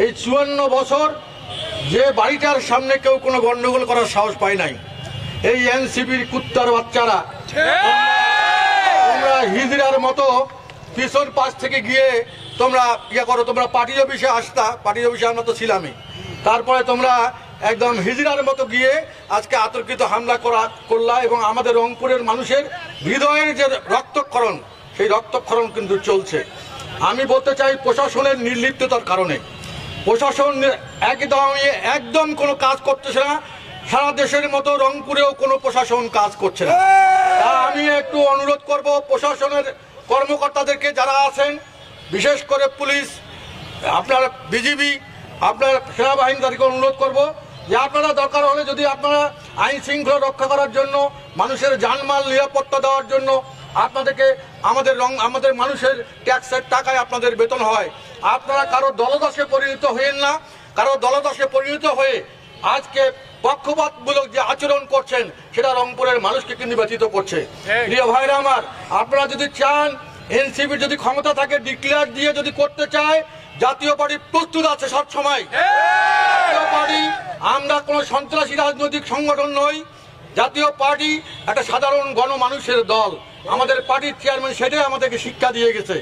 এই 54 বছর যে বাড়িটার সামনে কেউ কোনো গন্ডগোল করার সাহস পায় নাই। এই এনসিপির কুত্তার বাচ্চারা তোমরা হিজড়ার মতো পিছন পাশ থেকে গিয়ে তোমরা করো, তোমরা পার্টি অফিসে আসতা, পার্টি অফিসে আমরা তো ছিলামই, তারপরে তোমরা একদম হিজড়ার মতো গিয়ে আজকে আতর্কিত হামলা করলা এবং আমাদের রংপুরের মানুষের হৃদয়ের যে রক্তক্ষরণ, সেই রক্তক্ষরণ কিন্তু চলছে। আমি বলতে চাই প্রশাসনের নির্লিপ্ততার কারণে প্রশাসন একদম কোনো কাজ করতেছে না। সারা দেশের মতো রংপুরেও কোনো প্রশাসন কাজ করছে না। আমি একটু অনুরোধ করব প্রশাসনের কর্মকর্তাদেরকে যারা আছেন, বিশেষ করে পুলিশ, আপনার বিজিবি, আপনার সেনাবাহিনী, তাদেরকে অনুরোধ করব যে আপনারা দরকার হলে যদি আপনারা আইন শৃঙ্খলা রক্ষা করার জন্য, মানুষের জানমাল নিরাপত্তা দেওয়ার জন্য আপনাদেরকে আমাদের মানুষের ট্যাক্সের টাকায় আপনাদের বেতন হয়, আপনারা কারো দলদাসে পরিণত হয়েন না। কারো দলদাসে পরিণত হয়ে আজকে পক্ষপাতমূলক যে আচরণ করছেন সেটা রংপুরের মানুষকে কিন্তু ব্যথিত করছে। প্রিয় ভাইরা আমার, আপনারা যদি চান এনসিপির যদি ক্ষমতা থাকে ডিক্লেয়ার দিয়ে যদি করতে চায়, জাতীয় পার্টি প্রস্তুত আছে সব সময়। জাতীয় পার্টি আমরা কোনো সন্ত্রাসী রাজনৈতিক সংগঠন নই। জাতীয় পার্টি একটা সাধারণ গণমানুষের দল। আমাদের পার্টির চেয়ারম্যান সেটাই আমাদেরকে শিক্ষা দিয়ে গেছে।